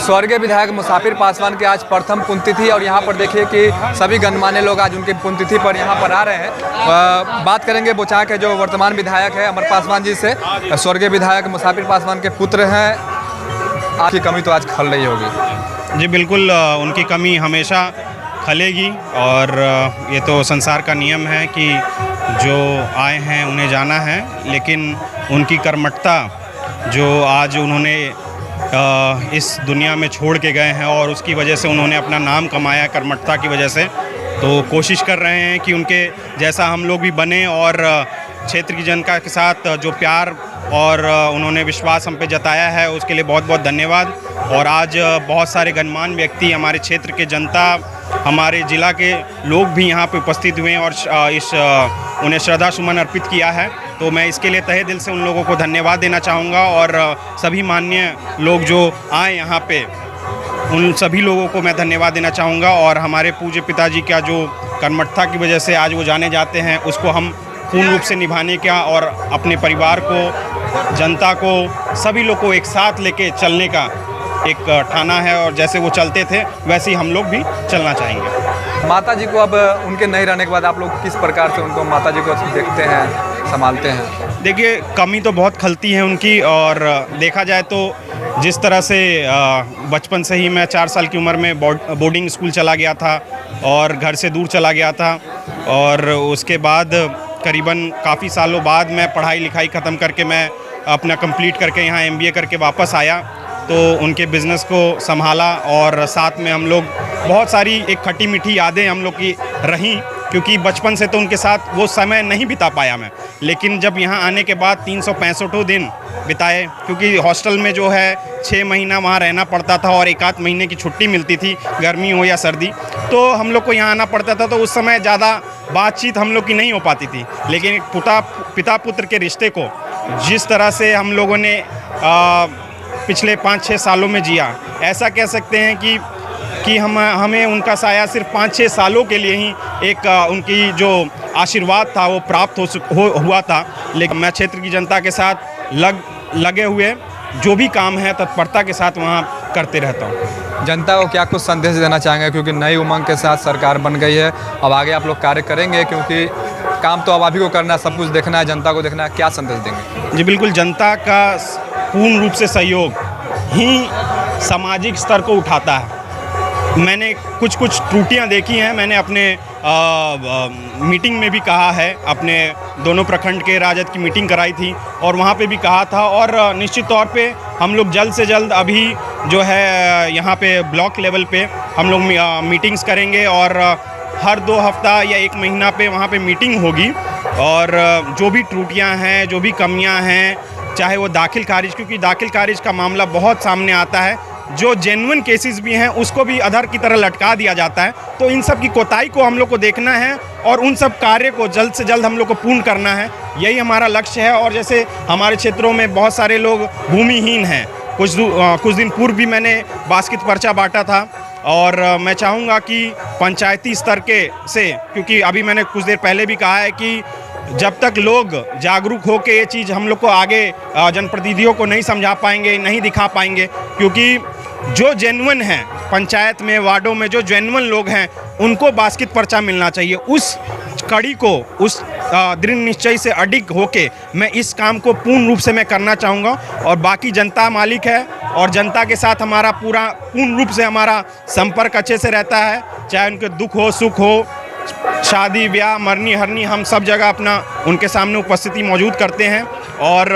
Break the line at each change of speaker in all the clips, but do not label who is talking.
स्वर्गीय विधायक मुसाफिर पासवान की आज प्रथम पुण्यतिथि और यहाँ पर देखिए कि सभी गणमान्य लोग आज उनकी पुण्यतिथि पर यहाँ पर आ रहे हैं। बात करेंगे बोचा के जो वर्तमान विधायक है अमर पासवान जी से। स्वर्गीय विधायक मुसाफिर पासवान के पुत्र हैं, आपकी कमी तो आज खल रही होगी।
जी बिल्कुल, उनकी कमी हमेशा खलेगी और ये तो संसार का नियम है कि जो आए हैं उन्हें जाना है, लेकिन उनकी कर्मठता जो आज उन्होंने इस दुनिया में छोड़ के गए हैं और उसकी वजह से उन्होंने अपना नाम कमाया कर्मठता की वजह से, तो कोशिश कर रहे हैं कि उनके जैसा हम लोग भी बने और क्षेत्र की जनता के साथ जो प्यार और उन्होंने विश्वास हम पे जताया है उसके लिए बहुत बहुत धन्यवाद। और आज बहुत सारे गणमान्य व्यक्ति, हमारे क्षेत्र के जनता, हमारे ज़िला के लोग भी यहाँ पे उपस्थित हुए हैं और उन्हें श्रद्धा सुमन अर्पित किया है, तो मैं इसके लिए तहे दिल से उन लोगों को धन्यवाद देना चाहूँगा। और सभी माननीय लोग जो आए यहाँ पे, उन सभी लोगों को मैं धन्यवाद देना चाहूँगा। और हमारे पूज्य पिताजी का जो कर्मठता की वजह से आज वो जाने जाते हैं, उसको हम पूर्ण रूप से निभाने का और अपने परिवार को, जनता को, सभी लोग को एक साथ लेके चलने का एक ठाना है और जैसे वो चलते थे वैसे ही हम लोग भी चलना चाहेंगे।
माता जी को अब उनके नहीं रहने के बाद आप लोग किस प्रकार से उनको, माता जी को देखते हैं, संभालते हैं?
देखिए, कमी तो बहुत खलती है उनकी, और देखा जाए तो जिस तरह से बचपन से ही मैं 4 साल की उम्र में बोर्डिंग स्कूल चला गया था और घर से दूर चला गया था, और उसके बाद करीबन काफ़ी सालों बाद मैं पढ़ाई लिखाई ख़त्म करके मैं अपना कंप्लीट करके यहाँ MBA करके वापस आया, तो उनके बिज़नेस को संभाला और साथ में हम लोग बहुत सारी एक खट्टी मीठी यादें हम लोग की रहीं, क्योंकि बचपन से तो उनके साथ वो समय नहीं बिता पाया मैं, लेकिन जब यहाँ आने के बाद 365 दिन बिताए, क्योंकि हॉस्टल में जो है 6 महीना वहाँ रहना पड़ता था और 1 आध महीने की छुट्टी मिलती थी, गर्मी हो या सर्दी, तो हम लोग को यहाँ आना पड़ता था। तो उस समय ज़्यादा बातचीत हम लोग की नहीं हो पाती थी, लेकिन एक पिता पुत्र के रिश्ते को जिस तरह से हम लोगों ने पिछले 5-6 सालों में जिया, ऐसा कह सकते हैं कि हमें उनका साया सिर्फ 5-6 सालों के लिए ही एक उनकी जो आशीर्वाद था वो प्राप्त हुआ था। लेकिन मैं क्षेत्र की जनता के साथ लगे हुए जो भी काम है तत्परता के साथ वहाँ करते रहता हूँ।
जनता को क्या कुछ संदेश देना चाहेंगे, क्योंकि नई उमंग के साथ सरकार बन गई है, अब आगे आप लोग कार्य करेंगे, क्योंकि काम तो अब आप ही को करना है, सब कुछ देखना है, जनता को देखना है, क्या संदेश देंगे?
जी बिल्कुल, जनता का पूर्ण रूप से सहयोग ही सामाजिक स्तर को उठाता है। मैंने कुछ त्रुटियां देखी हैं, मैंने अपने मीटिंग में भी कहा है, अपने दोनों प्रखंड के राजद की मीटिंग कराई थी और वहाँ पे भी कहा था, और निश्चित तौर पे हम लोग जल्द से जल्द अभी जो है यहाँ पे ब्लॉक लेवल पे हम लोग मीटिंग्स करेंगे और हर 2 हफ्ता या 1 महीना पे वहाँ पे मीटिंग होगी, और जो भी त्रुटियाँ हैं, जो भी कमियाँ हैं, चाहे वो दाखिल खारिज, क्योंकि दाखिल खारिज का मामला बहुत सामने आता है, जो जेन्युइन केसेस भी हैं उसको भी अधर की तरह लटका दिया जाता है, तो इन सब की कोताही को हम लोग को देखना है और उन सब कार्य को जल्द से जल्द हम लोग को पूर्ण करना है, यही हमारा लक्ष्य है। और जैसे हमारे क्षेत्रों में बहुत सारे लोग भूमिहीन हैं, कुछ दिन पूर्व भी मैंने बास्केट पर्चा बांटा था, और मैं चाहूँगा कि पंचायती स्तर के से, क्योंकि अभी मैंने कुछ देर पहले भी कहा है कि जब तक लोग जागरूक हो के ये चीज़ हम लोग को आगे जनप्रतिनिधियों को नहीं समझा पाएंगे, नहीं दिखा पाएंगे, क्योंकि जो जेन्युइन हैं पंचायत में, वार्डों में जो जेन्युइन लोग हैं उनको बास्केट पर्चा मिलना चाहिए। उस कड़ी को, उस दृढ़ निश्चय से अडिग होके मैं इस काम को पूर्ण रूप से मैं करना चाहूँगा, और बाकी जनता मालिक है और जनता के साथ हमारा पूर्ण रूप से हमारा संपर्क अच्छे से रहता है, चाहे उनके दुख हो, सुख हो, शादी ब्याह, मरनी हरनी, हम सब जगह अपना उनके सामने उपस्थिति मौजूद करते हैं, और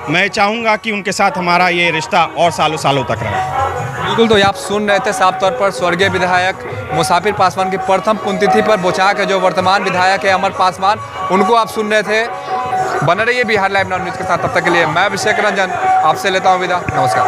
मैं चाहूँगा कि उनके साथ हमारा ये रिश्ता और सालों सालों तक रहे।
बिल्कुल, तो ये आप सुन रहे थे साफ तौर पर स्वर्गीय विधायक मुसाफिर पासवान की प्रथम पुण्यतिथि पर बोचा के जो वर्तमान विधायक है अमर पासवान, उनको आप सुन रहे थे। बने रहिए बिहार लाइव न्यूज़ के साथ, तब तक के लिए मैं अभिषेक रंजन आपसे लेता हूँ विदा। नमस्कार।